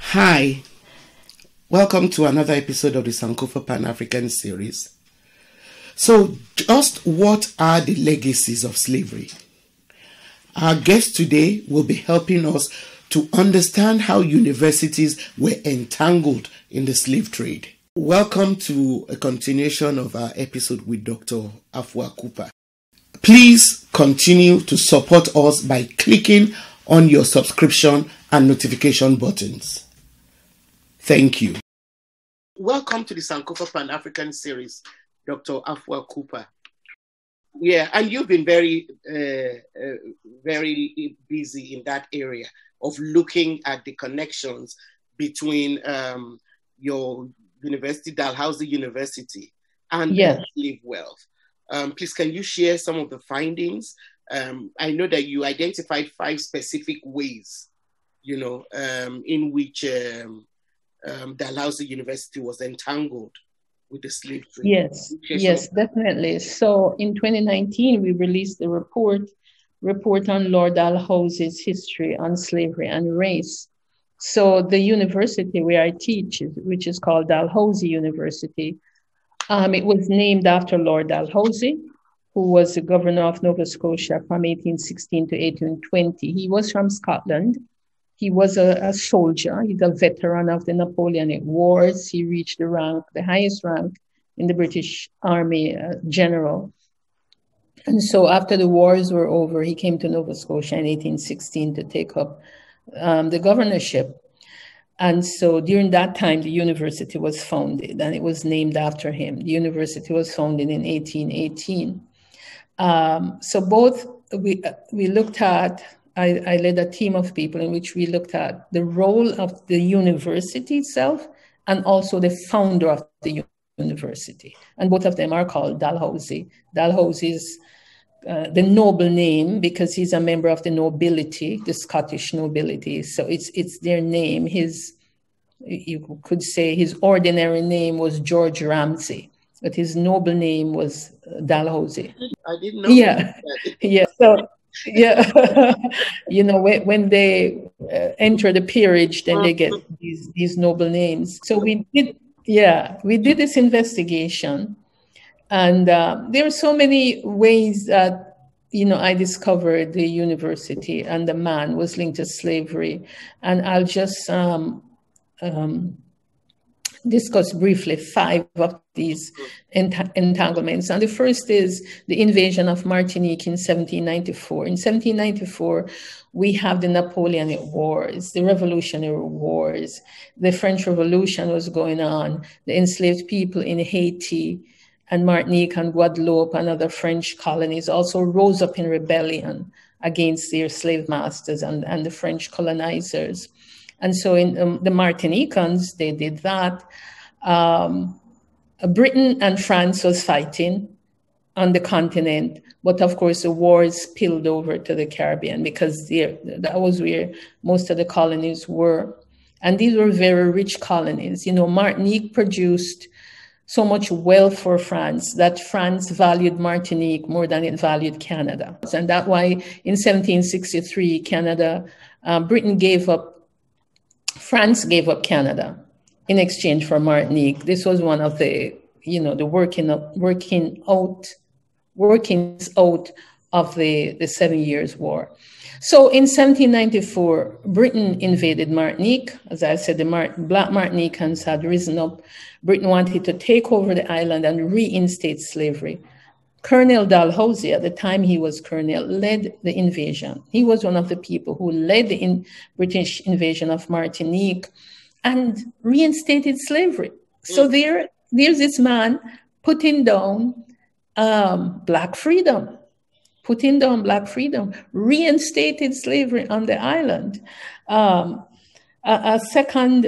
Hi, welcome to another episode of the Sankofa Pan-African series. So, just what are the legacies of slavery? Our guest today will be helping us to understand how universities were entangled in the slave trade. Welcome to a continuation of our episode with Dr. Afua Cooper. Please continue to support us by clicking on your subscription and notification buttons. Thank you. Welcome to the Sankofa Pan-African series, Dr. Afua Cooper. Yeah, and you've been very busy in that area of looking at the connections between your university, Dalhousie University, and slave wealth. Please, can you share some of the findings? I know that you identified 5 specific ways, in which Dalhousie University was entangled with the slave trade. Yes, definitely. So in 2019, we released a report on Lord Dalhousie's history on slavery and race. So the university where I teach, which is called Dalhousie University, it was named after Lord Dalhousie, who was the governor of Nova Scotia from 1816 to 1820. He was from Scotland. He was a soldier. He's a veteran of the Napoleonic Wars. He reached the highest rank in the British Army, general. And so after the wars were over, he came to Nova Scotia in 1816 to take up the governorship. And so during that time, the university was founded, and it was named after him. The university was founded in 1818. So both we looked at, I led a team of people in which we looked at the role of the university itself and also the founder of the university. And both of them are called Dalhousie. Dalhousie is the noble name because he's a member of the nobility, the Scottish nobility. So it's their name. You could say his ordinary name was George Ramsay, but his noble name was Dalhousie. I didn't know. Yeah. So, when they enter the peerage, then they get these noble names. So we did this investigation, and there are so many ways that I discovered the university and the man was linked to slavery, and I'll just discuss briefly 5 of these entanglements. And the first is the invasion of Martinique in 1794. In 1794, we have the Napoleonic Wars, the Revolutionary Wars. The French Revolution was going on. The enslaved people in Haiti and Martinique and Guadeloupe and other French colonies also rose up in rebellion against their slave masters and the French colonizers. And so in the Martinicans, they did that. Britain and France was fighting on the continent, but of course the wars spilled over to the Caribbean because that was where most of the colonies were. And these were very rich colonies. Martinique produced so much wealth for France that France valued Martinique more than it valued Canada. And that's why in 1763, France gave up Canada in exchange for Martinique. This was one of the, workings out of the 7 Years' War. So in 1794, Britain invaded Martinique. As I said, the Black Martinicans had risen up. Britain wanted to take over the island and reinstate slavery. Colonel Dalhousie, at the time he was colonel, led the invasion. He was one of the people who led the British invasion of Martinique and reinstated slavery. So there's this man putting down Black freedom, reinstated slavery on the island. A second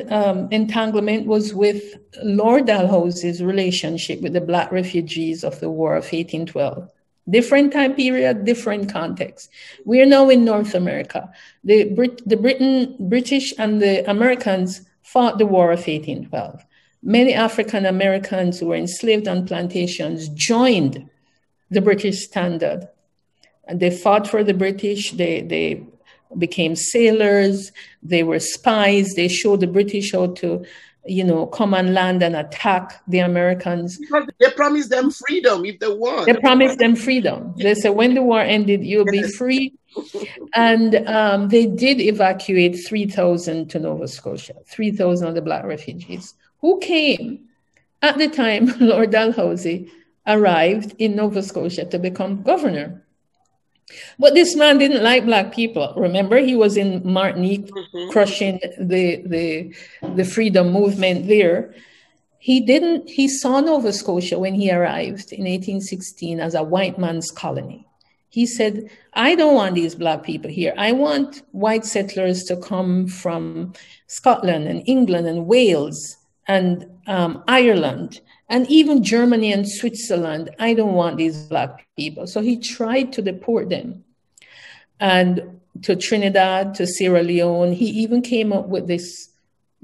entanglement was with Lord Dalhousie's relationship with the Black refugees of the War of 1812. Different time period, different context. We are now in North America. The British and the Americans fought the War of 1812. Many African Americans who were enslaved on plantations joined the British standard. And they fought for the British. They became sailors. They were spies. They showed the British how to, come on land and attack the Americans. They promised them freedom if they won. They promised them freedom. They said, when the war ended, you'll be free. And they did evacuate 3,000 to Nova Scotia, 3,000 of the Black refugees who came at the time. Lord Dalhousie arrived in Nova Scotia to become governor. But this man didn't like Black people. Remember, he was in Martinique crushing the freedom movement there. He saw Nova Scotia when he arrived in 1816 as a white man's colony. He said, I don't want these Black people here. I want white settlers to come from Scotland and England and Wales and Ireland and even Germany and Switzerland. I don't want these Black people. So he tried to deport them. And to Trinidad, to Sierra Leone, he even came up with this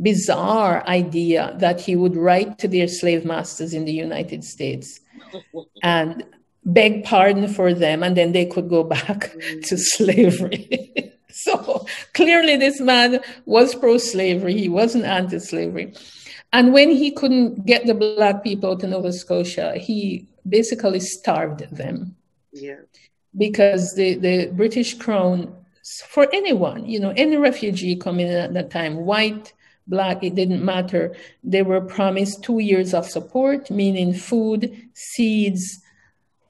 bizarre idea that he would write to their slave masters in the United States and beg pardon for them, and then they could go back to slavery. So clearly this man was pro-slavery. He wasn't anti-slavery. And when he couldn't get the Black people to Nova Scotia, he basically starved them. Yeah. Because the British Crown, for anyone, any refugee coming in at that time, white, Black, it didn't matter. They were promised 2 years of support, meaning food, seeds,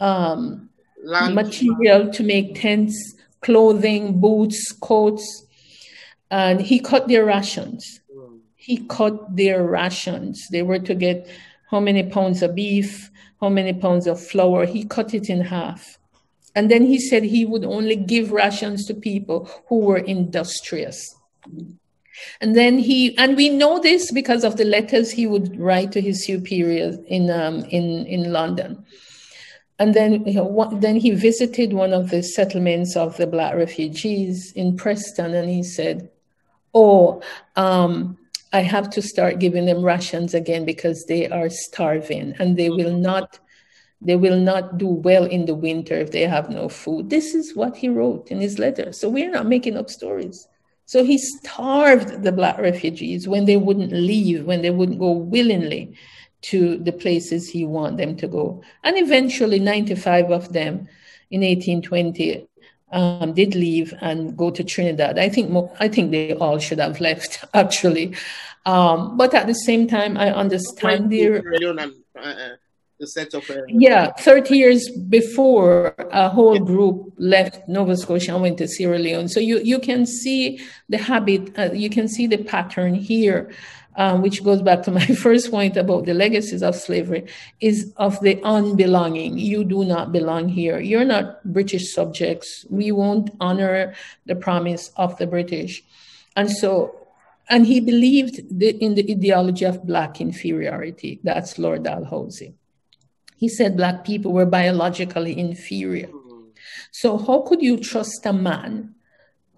material to make tents, clothing, boots, coats. And he cut their rations. He cut their rations. They were to get how many pounds of beef, how many pounds of flour. He cut it in half. And then he said he would only give rations to people who were industrious. And then and we know this because of the letters he would write to his superiors in London. And then, then he visited one of the settlements of the Black refugees in Preston, and he said, I have to start giving them rations again because they are starving and they will not do well in the winter if they have no food. This is what he wrote in his letter. So we're not making up stories. So he starved the Black refugees when they wouldn't leave, when they wouldn't go willingly to the places he wanted them to go. And eventually 95 of them in 1820 did leave and go to Trinidad. I think they all should have left, actually. But at the same time, I understand their... The set of 30 years before, a whole group left Nova Scotia and went to Sierra Leone. So you can see the habit, you can see the pattern here, which goes back to my first point about the legacies of slavery, is of the unbelonging. You do not belong here. You're not British subjects. We won't honor the promise of the British. And he believed in the ideology of Black inferiority. That's Lord Dalhousie. He said Black people were biologically inferior. So how could you trust a man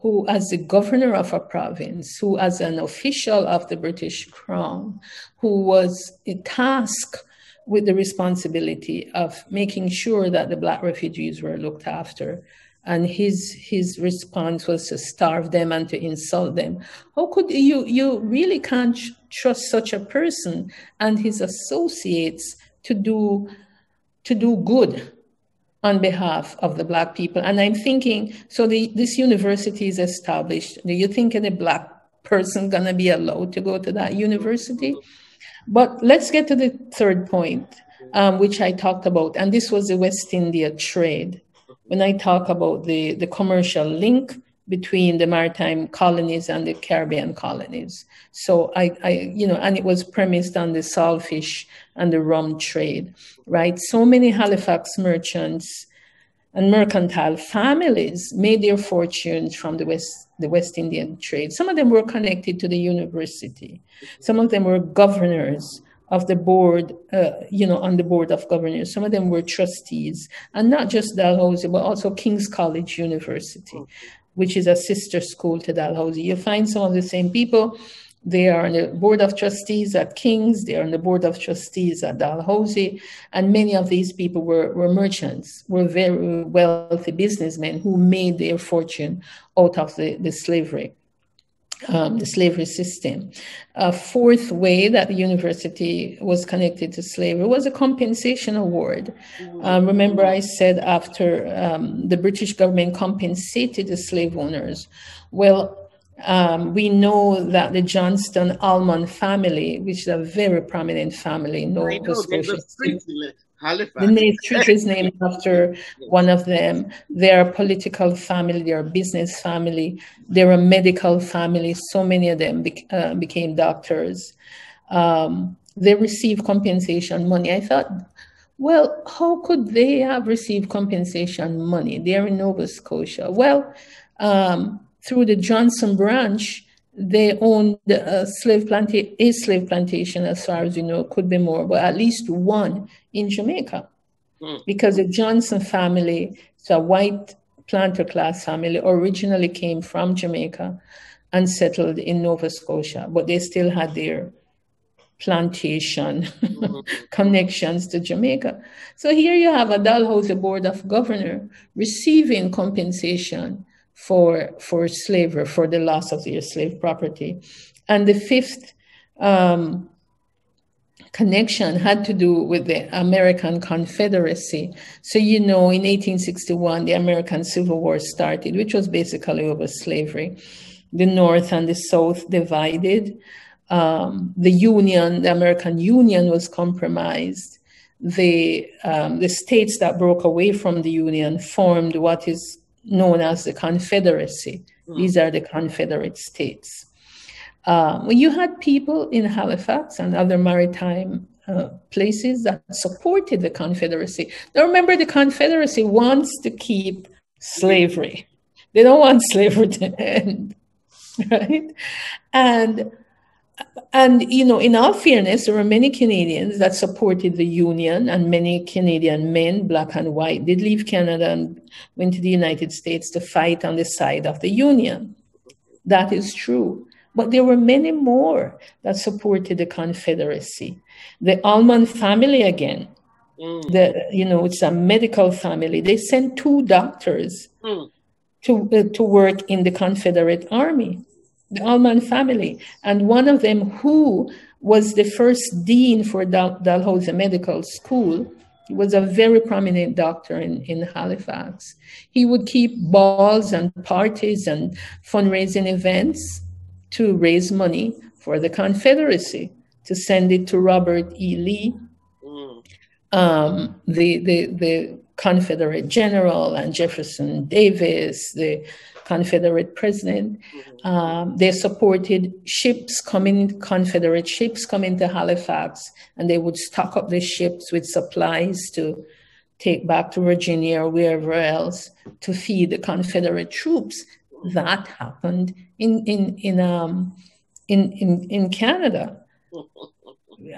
who, as the governor of a province, who as an official of the British Crown, who was tasked with the responsibility of making sure that the Black refugees were looked after, and his response was to starve them and to insult them? How could you really can't trust such a person and his associates to do good on behalf of the Black people? And I'm thinking, so this university is established. Do you think any Black person gonna be allowed to go to that university? But let's get to the third point, which I talked about, and this was the West India trade. When I talk about the commercial link between the maritime colonies and the Caribbean colonies. So and it was premised on the saltfish and the rum trade, right? So many Halifax merchants and mercantile families made their fortunes from the West Indian trade. Some of them were connected to the university. Some of them were governors of the board, on the board of governors. Some of them were trustees, and not just Dalhousie, but also King's College University, which is a sister school to Dalhousie. You find some of the same people They are on the board of trustees at King's. They are on the board of trustees at Dalhousie. And many of these people were merchants, were very wealthy businessmen who made their fortune out of the slavery system. A fourth way that the university was connected to slavery was a compensation award. Remember, I said after the British government compensated the slave owners. Well, we know that the Johnston Alman family, which is a very prominent family in Nova Scotia. The street is named after one of them. They're a political family, they're a business family, they're a medical family. So many of them became doctors. They received compensation money. I thought, well, how could they have received compensation money? They're in Nova Scotia. Well, through the Johnson branch, they owned a slave plantation, as far as you know, could be more, but at least one in Jamaica. Because the Johnson family, it's a white planter class family, originally came from Jamaica and settled in Nova Scotia, but they still had their plantation connections to Jamaica. So here you have a Dalhousie Board of Governors receiving compensation for slavery, for the loss of their slave property. And the fifth connection had to do with the American Confederacy. So, you know, in 1861, the American Civil War started, which was basically over slavery. The North and the South divided. The Union, the American Union, was compromised. The states that broke away from the Union formed what is known as the Confederacy. These are the Confederate states. When you had people in Halifax and other maritime places that supported the Confederacy. Now remember, the Confederacy wants to keep slavery. They don't want slavery to end, right? And you know, in all fairness, there were many Canadians that supported the Union, and many Canadian men, black and white, did leave Canada and went to the United States to fight on the side of the Union. That is true. But there were many more that supported the Confederacy. The Alman family, again, it's a medical family. They sent 2 doctors to work in the Confederate Army. The Alman family, and one of them, who was the first dean for Dalhousie Medical School, he was a very prominent doctor in Halifax. He would keep balls and parties and fundraising events to raise money for the Confederacy, to send it to Robert E. Lee, the Confederate general, and Jefferson Davis, the Confederate president. They supported Confederate ships coming to Halifax, and they would stock up the ships with supplies to take back to Virginia or wherever else to feed the Confederate troops. That happened in Canada.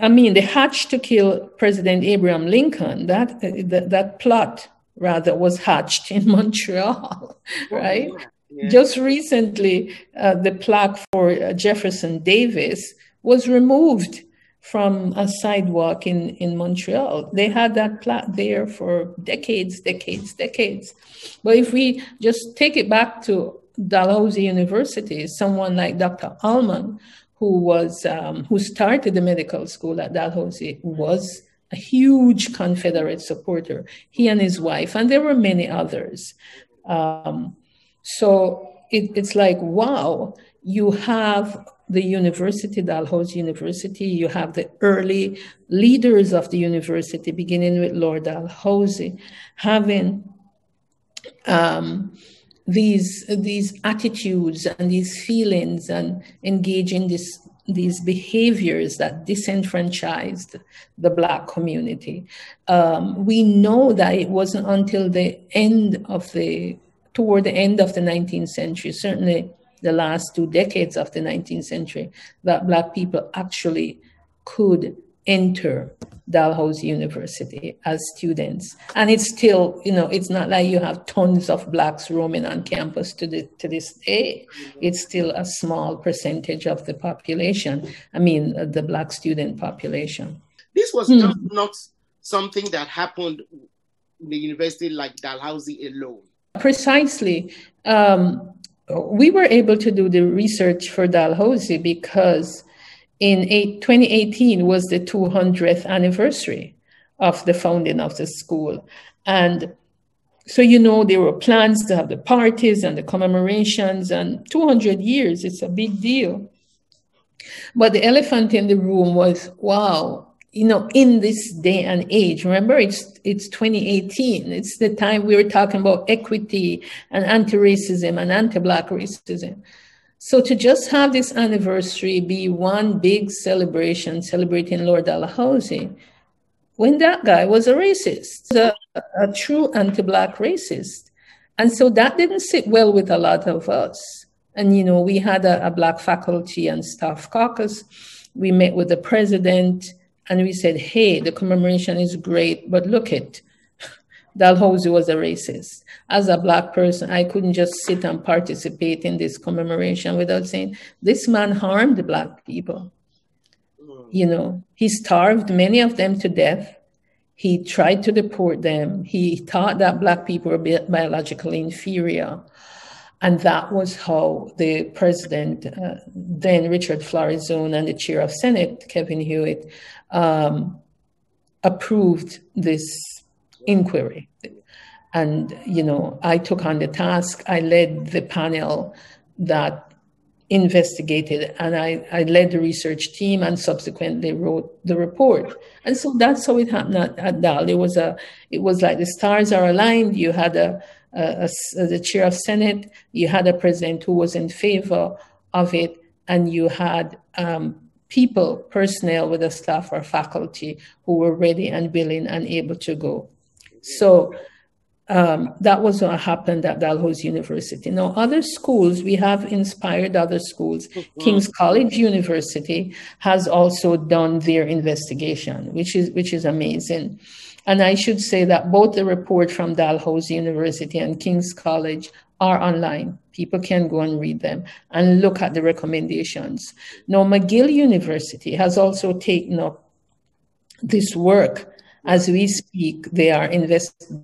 I mean, the hatch to kill President Abraham Lincoln, that plot rather was hatched in Montreal, right? Yeah. Just recently, the plaque for Jefferson Davis was removed from a sidewalk in Montreal. They had that plaque there for decades. But if we just take it back to Dalhousie University, someone like Dr. Alman, who started the medical school at Dalhousie, was a huge Confederate supporter, he and his wife, and there were many others. So it's like, wow, you have the university, Dalhousie University, you have the early leaders of the university, beginning with Lord Dalhousie, having these attitudes and these feelings and engaging these behaviors that disenfranchised the Black community. We know that it wasn't until toward the end of the 19th century, certainly the last 2 decades of the 19th century, that Black people actually could enter Dalhousie University as students. And it's still, it's not like you have tons of Blacks roaming on campus to this day. It's still a small percentage of the population. I mean, the Black student population. This was just not something that happened in the university like Dalhousie alone. Precisely. We were able to do the research for Dalhousie because in 2018 was the 200th anniversary of the founding of the school. And so, there were plans to have the parties and the commemorations, and 200 years, it's a big deal. But the elephant in the room was, wow, in this day and age, remember, it's 2018. It's the time we were talking about equity and anti-racism and anti-Black racism. So to just have this anniversary be one big celebration, celebrating Lord Dalhousie, when that guy was a racist, a true anti-Black racist. And so that didn't sit well with a lot of us. And, we had a Black faculty and staff caucus. We met with the president and we said, hey, the commemoration is great, but look it, Dalhousie was a racist. As a Black person, I couldn't just sit and participate in this commemoration without saying, this man harmed the Black people. He starved many of them to death. He tried to deport them. He thought that Black people were biologically inferior. And that was how the president, then Richard Florizone, and the chair of Senate, Kevin Hewitt, approved this inquiry. And, I took on the task. I led the panel that investigated, and I led the research team and subsequently wrote the report. And so that's how it happened at DAL. It was like the stars are aligned. You had the chair of Senate, you had a president who was in favor of it, and you had personnel with the staff or faculty who were ready and willing and able to go. So that was what happened at Dalhousie University. Now, other schools, we have inspired other schools. King's College University has also done their investigation, which is amazing. And I should say that both the report from Dalhousie University and King's College are online. People can go and read them and look at the recommendations. Now, McGill University has also taken up this work. As we speak, they are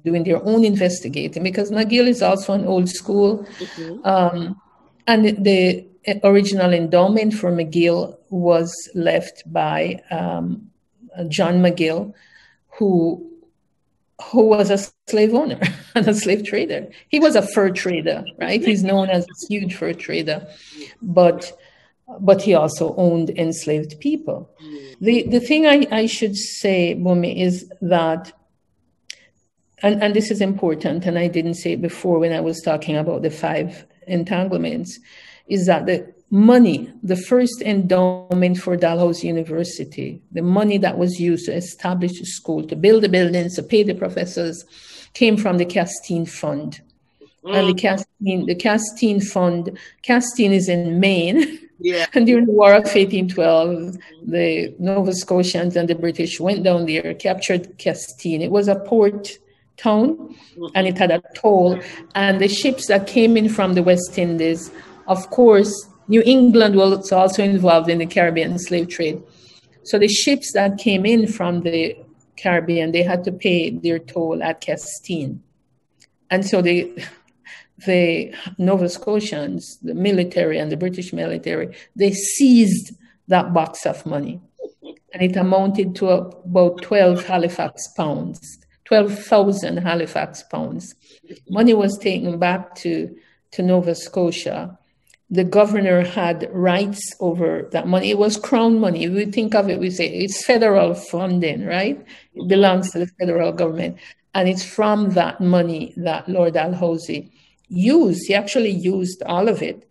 doing their own investigating, because McGill is also an old school. And the original endowment for McGill was left by John McGill, who was a slave owner and a slave trader. He was a fur trader, right? He's known as a huge fur trader, but he also owned enslaved people. The thing I should say, Bumi, is that, and this is important, and I didn't say it before when I was talking about the 5 entanglements, is that the money, the first endowment for Dalhousie University, the money that was used to establish the school, to build the buildings, to pay the professors, came from the Castine Fund. And the Castine Fund, Castine is in Maine. Yeah. And during the War of 1812, the Nova Scotians and the British went down there, captured Castine. It was a port town, and it had a toll. And the ships that came in from the West Indies, of course, New England was also involved in the Caribbean slave trade. So the ships that came in from the Caribbean, they had to pay their toll at Castine. And so the Nova Scotians, the military and the British military, they seized that box of money. And it amounted to about 12,000 Halifax pounds. Money was taken back to Nova Scotia. The governor had rights over that money. It was crown money. We think of it, we say it's federal funding, right? It belongs to the federal government. And it's from that money that Lord Dalhousie used. He actually used all of it,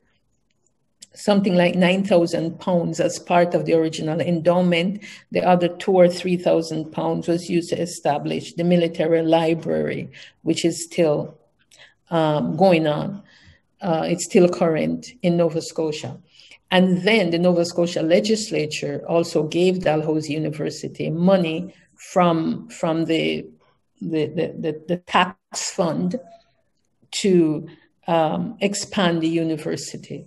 something like 9,000 pounds as part of the original endowment. The other 2,000 or 3,000 pounds was used to establish the military library, which is still going on. It's still current in Nova Scotia. And then the Nova Scotia legislature also gave Dalhousie University money from the tax fund to expand the university.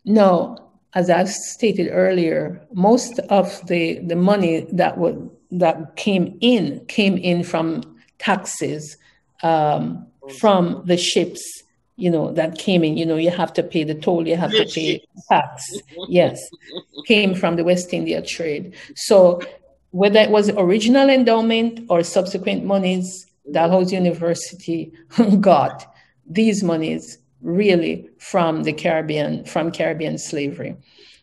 Now, as I've stated earlier, most of the money that came in from taxes from the ships, that came in. You have to pay the toll, you have to pay tax. Yes, came from the West India trade. So whether it was original endowment or subsequent monies, Dalhousie University got these monies really from the Caribbean, from Caribbean slavery.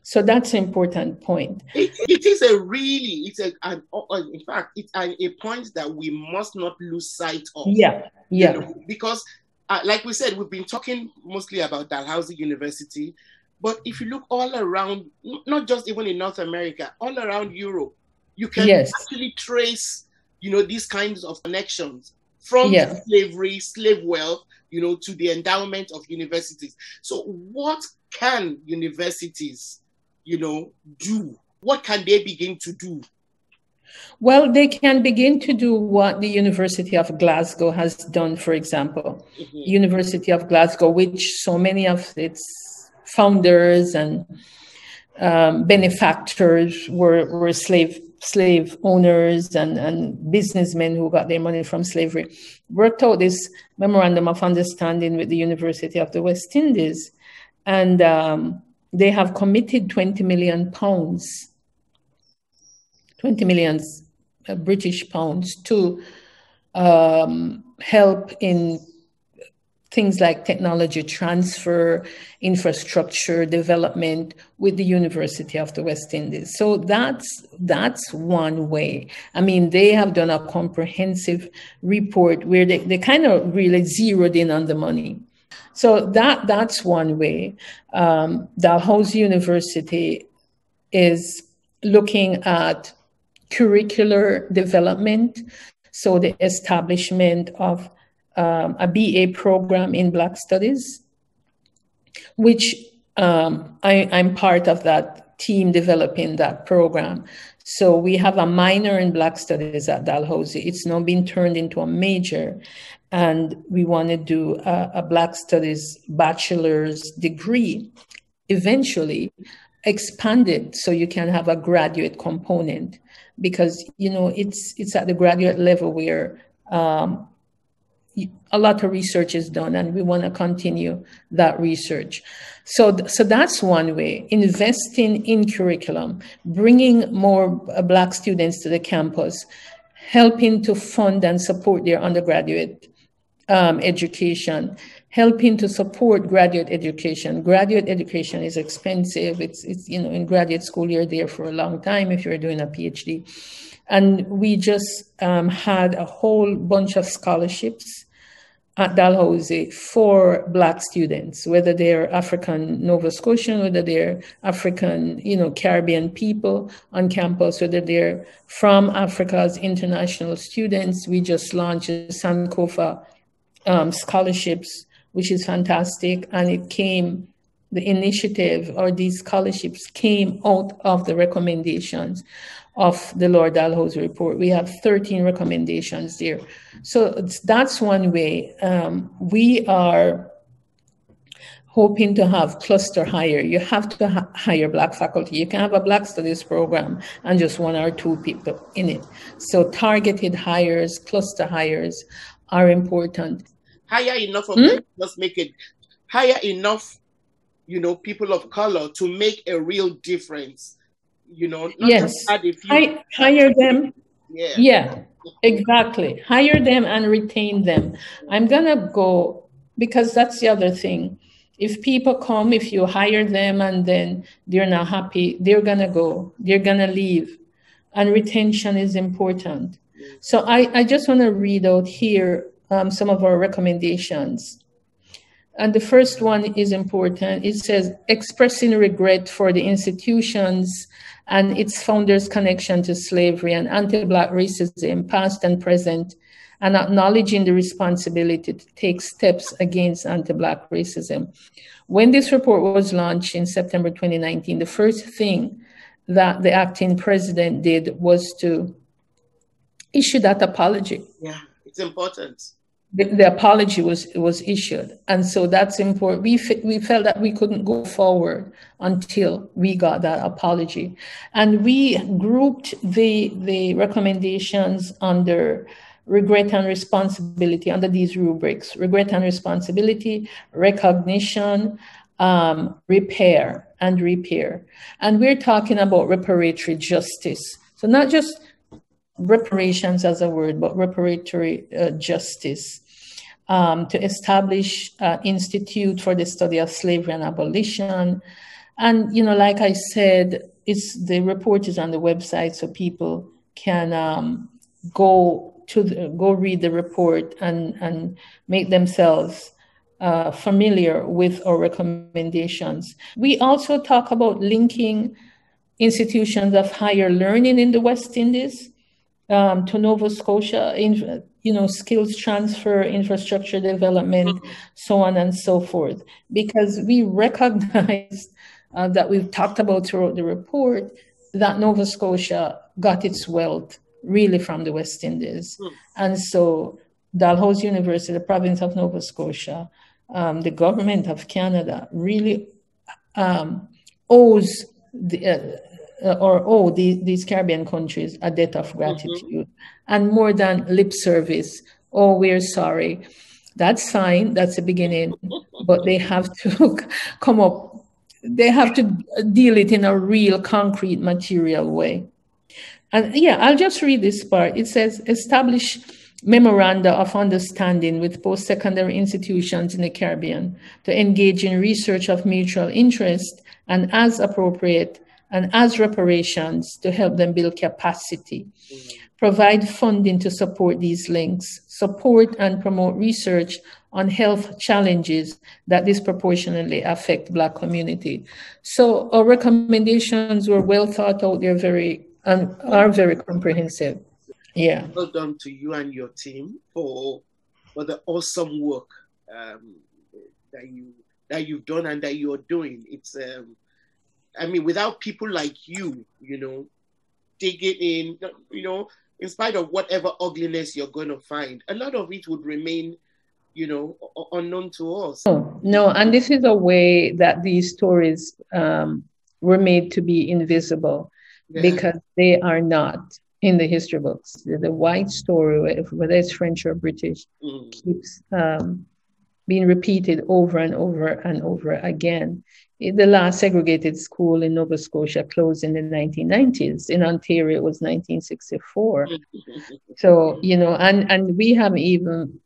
So that's an important point. In fact, it's a point that we must not lose sight of. Yeah. Because like we said, we've been talking mostly about Dalhousie University, but if you look all around, not just even in North America, all around Europe, you can actually trace, these kinds of connections from slavery, slave wealth, to the endowment of universities. So what can universities, do? What can they begin to do? Well, they can begin to do what the University of Glasgow has done, for example. University of Glasgow, which so many of its founders and benefactors were slave owners and businessmen who got their money from slavery, worked out this memorandum of understanding with the University of the West Indies. And they have committed 20 million pounds, 20 million British pounds to help in things like technology transfer, infrastructure development with the University of the West Indies. So that's one way. I mean, they have done a comprehensive report where they kind of really zeroed in on the money. So that's one way. Dalhousie University is looking at curricular development, so the establishment of a BA program in Black Studies, which I'm part of that team developing that program. So we have a minor in Black Studies at Dalhousie. It's now been turned into a major, and we want to do a Black Studies bachelor's degree, eventually expanded so you can have a graduate component, because it's at the graduate level where a lot of research is done, and we want to continue that research. So that's one way, investing in curriculum, bringing more Black students to the campus, helping to fund and support their undergraduate education, helping to support graduate education. Graduate education is expensive. It's in graduate school, you're there for a long time if you're doing a PhD. And we just had a whole bunch of scholarships at Dalhousie for Black students, whether they're African Nova Scotian, whether they're African, Caribbean people on campus, whether they're from Africa as international students. We just launched the Sankofa scholarships, which is fantastic. And the initiative or these scholarships came out of the recommendations of the Lord Dalhousie report. We have 13 recommendations there. So that's one way. We are hoping to have cluster hire. You have to hire Black faculty. You can have a Black studies program and just one or two people in it. So targeted hires, cluster hires are important. Hire enough of them, just make it, hire enough, people of color to make a real difference. Not just add a few. Hire them. Yeah, exactly. Hire them and retain them. I'm gonna go, because that's the other thing. If people come, if you hire them and then they're not happy, they're gonna go, they're gonna leave. And retention is important. So I just wanna read out here some of our recommendations. And the first one is important. It says, expressing regret for the institutions and its founders' connection to slavery and anti-Black racism, past and present, and acknowledging the responsibility to take steps against anti-Black racism. When this report was launched in September 2019, the first thing that the acting president did was to issue that apology. Yeah, it's important. The apology was issued, and so that's important. We felt that we couldn't go forward until we got that apology, and we grouped the recommendations under regret and responsibility under these rubrics: regret and responsibility, recognition, repair, and repair. And we're talking about reparatory justice. So not just reparations as a word, but reparatory justice, to establish an institute for the study of slavery and abolition. And, you know, like I said, the report is on the website, so people can go read the report and make themselves familiar with our recommendations. We also talk about linking institutions of higher learning in the West Indies to Nova Scotia, skills transfer, infrastructure development, so on and so forth. Because we recognize that we've talked about throughout the report that Nova Scotia got its wealth really from the West Indies. And so Dalhousie University, the province of Nova Scotia, the government of Canada really owes these Caribbean countries a debt of gratitude, and more than lip service. Oh, we're sorry. That's fine. That's the beginning, but they have to come up. They have to deal it in a real, concrete, material way. And yeah, I'll just read this part. It says, establish memoranda of understanding with post-secondary institutions in the Caribbean to engage in research of mutual interest and, as appropriate, and as reparations to help them build capacity. Provide funding to support these links. Support and promote research on health challenges that disproportionately affect Black community. So our recommendations were well thought out. They're are very comprehensive. Yeah. Well done to you and your team for the awesome work that you've done and that you're doing. It's without people like you, digging in, in spite of whatever ugliness you're going to find, a lot of it would remain, unknown to us. No, and this is a way that these stories were made to be invisible, because they are not in the history books. The white story, whether it's French or British, keeps being repeated over and over and over again. The last segregated school in Nova Scotia closed in the 1990s. In Ontario, it was 1964. So, and we haven't even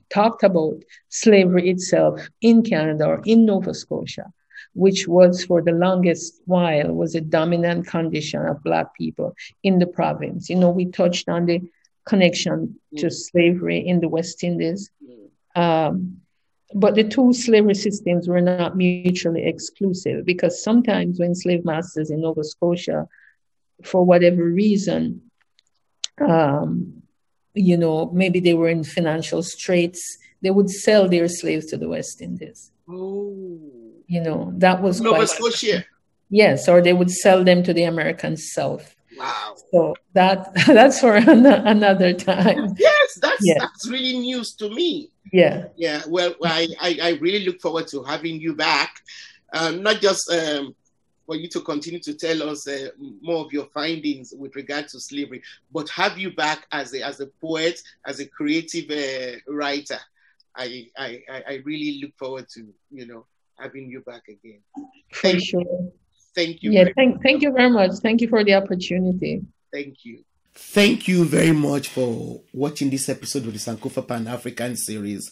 talked about slavery itself in Canada or in Nova Scotia, which was for the longest while was a dominant condition of Black people in the province. We touched on the connection to slavery in the West Indies. But the two slavery systems were not mutually exclusive, because sometimes when slave masters in Nova Scotia, for whatever reason, maybe they were in financial straits, they would sell their slaves to the West Indies. Oh. That was Nova Scotia. Yes, or they would sell them to the American South. Wow. So that's for another time. Yes, that's really news to me. Yeah. Yeah. Well, I really look forward to having you back, not just for you to continue to tell us more of your findings with regard to slavery, but have you back as a poet, as a creative writer. I really look forward to having you back again. For sure. Thank you. Yeah, thank you very much. Thank you for the opportunity. Thank you. Thank you very much for watching this episode of the Sankofa Pan-African series.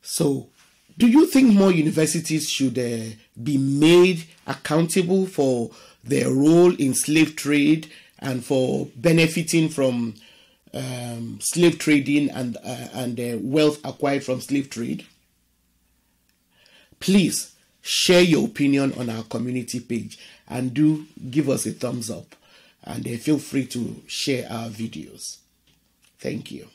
So, do you think more universities should be made accountable for their role in slave trade and for benefiting from slave trading and wealth acquired from slave trade? Please share your opinion on our community page and do give us a thumbs up, and feel free to share our videos. Thank you.